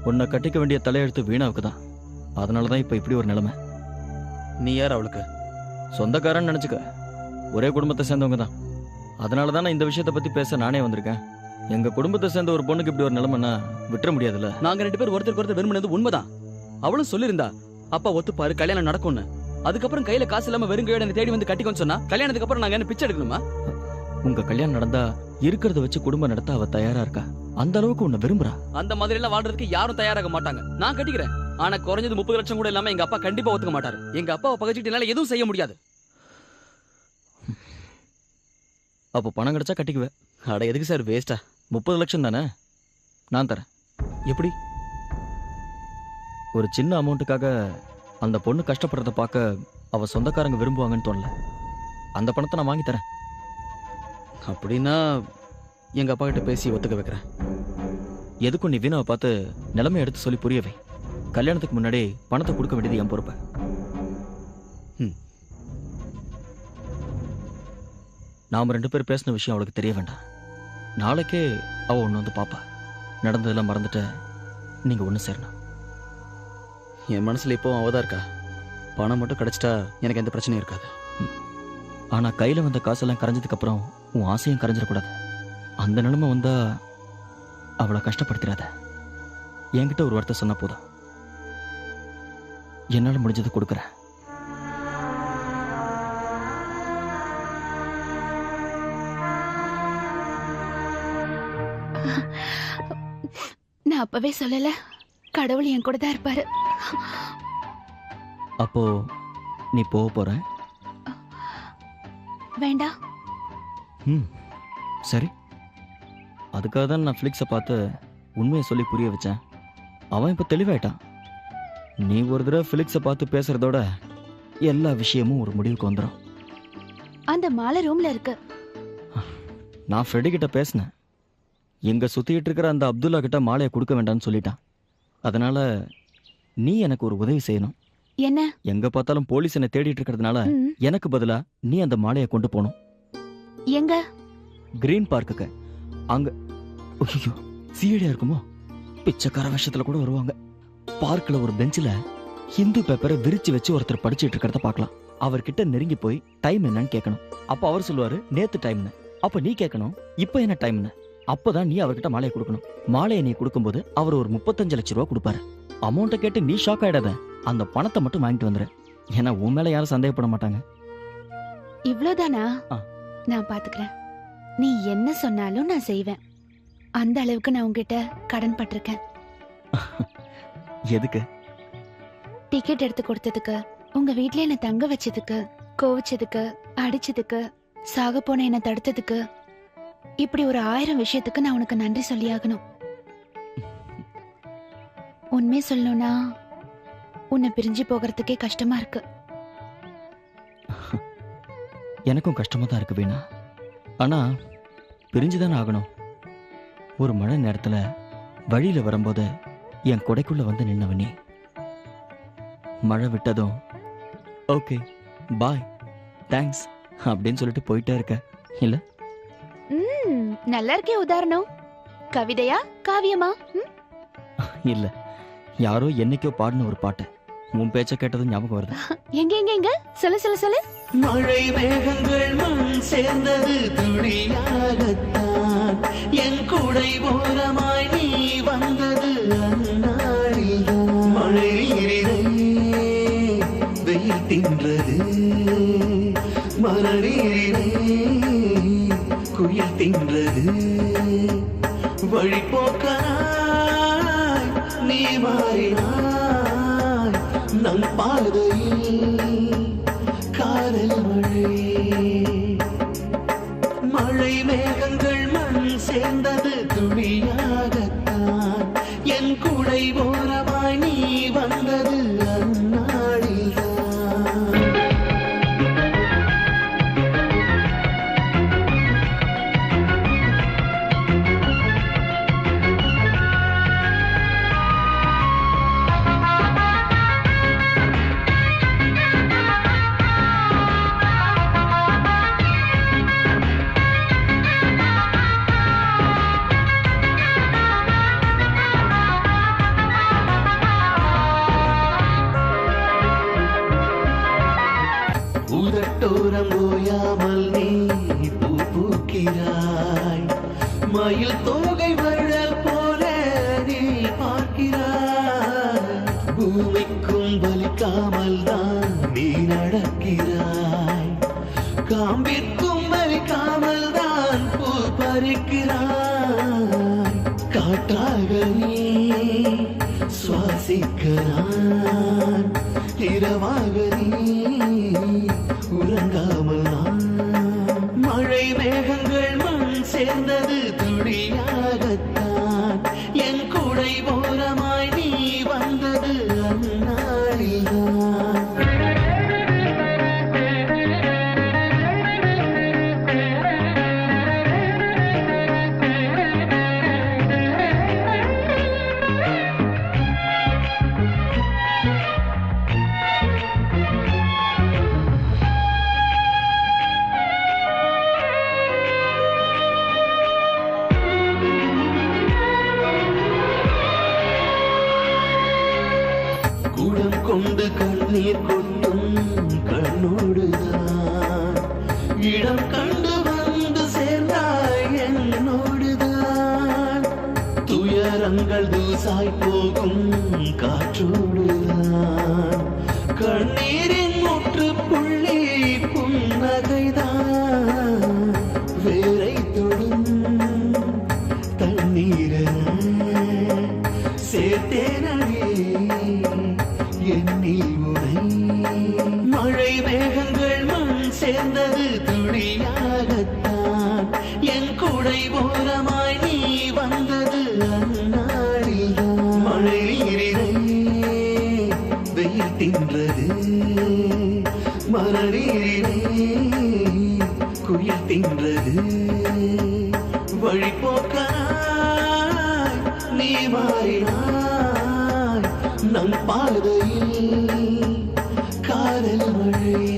உன்னை கட்டிக்க வேண்டிய தலையெழுத்து வீணாவுக்கு தான். அதனாலதான் இப்ப இப்படி ஒரு நிலைமை. நீ யார் அவளுக்கு? சொந்தக்காரன்னு நினைச்சுக்க. ஒரே குடும்பத்தை சேர்ந்தவங்க தான். அதனால தான் இந்த விஷயத்தை பத்தி பேச நானே வந்திருக்கேன். எங்க குடும்பத்தை சேர்ந்த ஒரு பொண்ணுக்கு இப்படி ஒரு நிலைமைன்னா விட்டுற முடியாதுல்ல. நாங்க 2 பேர் ஒருத்தருக்கு ஒருத்தர் விரும்பினது உண்மைதான். அவளும் சொல்லியிருந்தா அப்பா ஒத்துப்பாரு, கல்யாணம் நடக்கும்னு. அதுக்கப்புறம் கையில காசு இல்லாம வெறுங்கையோட என்னை தேடி வந்து கட்டிக்கோன்னு சொன்னா கல்யாணத்துக்கு அப்புறம் நாங்க என்ன பிச்சை எடுக்கணுமா? உங்க கல்யாணம் நடந்தா இருக்கிறத வச்சு குடும்பம் நடத்த அவ தயாரா இருக்கா. அந்த அளவுக்கு உன்னை விரும்புறா. அந்த மாதிரி எல்லாம் வாழ்றதுக்கு யாரும் தயாராக மாட்டாங்க. நான் கட்டிக்கிறேன். ஆனா குறைஞ்சது 30 லட்சம் கூட இல்லாம எங்க அப்பா கண்டிப்பா ஒத்துக்க மாட்டாரு. எங்க அப்பாவை பகச்சிட்டு என்னால எதுவும் செய்ய முடியாது. அப்போ பணம் கிடைச்சா கட்டிக்குவேன். அட எதுக்கு சார் வேஸ்டா? 30 லட்சம் தானே, நான் தரேன். எப்படி? ஒரு சின்ன அமௌண்ட்டுக்காக அந்த பொண்ணு கஷ்டப்படுறத பார்க்க அவ சொந்தக்காரங்க விரும்புவாங்கன்னு தோணல. அந்த பணத்தை நான் வாங்கி தரேன். அப்படின்னா எங்க அப்பா கிட்ட பேசி ஒத்துக்க வைக்கிறேன். எதுக்கும் நீ வீணாவை பார்த்து நிலைமை எடுத்து சொல்லி புரியவை. கல்யாணத்துக்கு முன்னாடி பணத்தை கொடுக்க வேண்டியது என் பொறுப்பு. நாம 2 பேர் பேசின விஷயம் அவளுக்கு தெரிய வேண்டாம். நாளைக்கே அவ ஒன்று வந்து பாப்பா. நடந்ததெல்லாம் மறந்துட்டு நீங்க ஒன்று சேரணும். என் மனசுல இப்போ அவதான் இருக்கா. பணம் மட்டும் கிடைச்சிட்டா எனக்கு எந்த பிரச்சனையும் இருக்காது. ஆனா கையில வந்த காசெல்லாம் கரைஞ்சதுக்கு அப்புறம் உன் ஆசையும் கரைஞ்சிடக்கூடாது. அந்த நிலைமை வந்தா அவளை கஷ்டப்படுத்திடாத. என்கிட்ட ஒரு வார்த்தை சொன்னா போதும், என்னால முடிஞ்சதை கொடுக்குறேன். நான் அப்பவே சொல்லல, கடவுள் என் கூட தான் இருப்பாரு. அப்போ நீ போக போற? வேண்டாம். சரி. அதுக்காக தான் நான் ஃபிளிக்ஸை பார்த்து உண்மையை சொல்லி புரிய வச்சேன். அவன் இப்போ தெளிவாயிட்டான். நீ ஒரு தடவை ஃபிளிக்ஸை பார்த்து பேசுறதோட எல்லா விஷயமும் ஒரு முடிவுக்கு வந்துடும். அந்த மாலை ரூம்ல இருக்கு. நான் ஃப்ரெடி கிட்ட பேசினேன். எங்க சுத்திட்டு இருக்கிற அந்த அப்துல்லா கிட்ட மாலையை கொடுக்க வேண்டாம்னு சொல்லிட்டான். அதனால நீ எனக்கு ஒரு உதவி செய்யணும். என்ன? எங்க பார்த்தாலும் போலீஸ் என்னை தேடிட்டு இருக்கிறதுனால எனக்கு பதிலா நீ அந்த மாலையை கொண்டு போகணும். எங்க? கிரீன் பார்க்குக்கு. அங்க ஐயோ சீடியா இருக்குமோ? பிச்சைக்கார விஷயத்துல கூட வருவாங்க. பார்க்ல ஒரு பெஞ்சில ஹிந்து பேப்பரை விரிச்சு வச்சு ஒருத்தர் படிச்சுட்டு இருக்கிறத பார்க்கலாம். அவர்கிட்ட நெருங்கி போய் டைம் என்னன்னு கேட்கணும். அப்ப அவர் சொல்லுவாரு நேத்து டைம்னு. அப்ப நீ கேட்கணும் இப்ப என்ன டைம்னு. அப்பதான் நீ அவர்கிட்ட மாலையை கொடுக்கணும். மாலையை நீ கொடுக்கும்போது அவர் ஒரு 35 லட்சம் ரூபா கொடுப்பாரு. அமௌண்ட்டை கேட்டு நீ ஷாக் ஆயிடாத. அந்த பணத்தை மட்டும் வாங்கிட்டு வந்துரு. ஏன்னா உன் மேல யாரும் சந்தேகப்பட மாட்டாங்க. இவ்வளவுதானா? நான் பாத்துக்கிறேன். நீ என்ன சொன்னாலும் நான் செய்வேன். அந்த அளவுக்கு நான் உங்ககிட்ட கடன் பட்டிருக்கேன். எதுக்கு? டிக்கெட் எடுத்து கொடுத்ததுக்கு, உங்க வீட்ல என்ன தங்க வச்சதுக்கு, கோவிச்சதுக்கு, அடிச்சதுக்கு, சாக போன என்ன தடுத்ததுக்கு, இப்படி ஒரு 1000 விஷயத்துக்கு நான் உனக்கு நன்றி சொல்லியாகணும். உண்மை சொல்லணும்னா உன்னை பிரிஞ்சு போகிறதுக்கே கஷ்டமா இருக்கு. எனக்கும் கஷ்டமா தான் இருக்கு வீணா. ஆனா பிரிஞ்சுதானே ஆகணும். ஒரு மழை நேரத்துல வழியில வரும்போது என் கொடைக்குள்ள வந்து நின்னவனே. மழை விட்டதும் ஓகே பாய் தேங்க்ஸ் அப்படின்னு சொல்லிட்டு போயிட்டே இருக்க இல்ல? நல்லா இருக்கே உதாரணம். கவிதையா காவியமா? இல்ல, யாரோ என்னைக்கோ பாடின ஒரு பாட்டு. உன் பேச்ச கேட்டதும் ஞாபகம் வருது. எங்க எங்க எங்க சொல்லு சொல்லு சொல்லு. மழை மேகங்கள் மண் சேர்ந்தது துளியாகத்தான். என் குடை ஓரமாய் நீ வந்தது அந்நாளில்தான். மழை நீரிலே வெயில் தின்றது, மரநீரிலே குயில் தின்றது. வழிபோக்கனாய் நீ மாறினாய் நம் பாதையில் காதல் மழை. மழை மேகங்கள் மண் சேர்ந்தது துளியாகத்தான். என் குடை ஓரமாய் நீ வந்தது அந்நாளில்தான். பறிக்காமல் தான் பூ பறிக்கிறாய். காற்றாக நீ சுவாசிக்கிறான், இரவாக நீ உறங்காமல் நான். மழை மேகங்கள் மண் சேர்ந்தது துளியாகத்தான், என் குடை ஓரமாய் நீ வந்தது அந்நாளில்தான். குடம் கொண்டு கண்ணீர் கொட்டும் கண்ணோடுதான், இடம் கண்டு வந்து சேர்ந்தாய் என்னோடுதான். துயரங்கள் தூசாய் போகும் காற்றோடுதான், கண்ணீரின் முற்றுப்புள்ளி புன்னகைதான். வேரை தொடும் தண்ணீரென சேர்த்தேனே எண்ணில் உனை. மழை மேகங்கள் மண் சேர்ந்தது துளியாகத்தான், என் குடை ஓரமாய் நீ வந்தது அந்நாளில்தான். மழை நீரினை வெயில் தின்றது, மரநீரினை குயில் தின்றது. வழிபோக்கனாய் நீ மாறினாய், நம் பாதையில் காதல் மழை.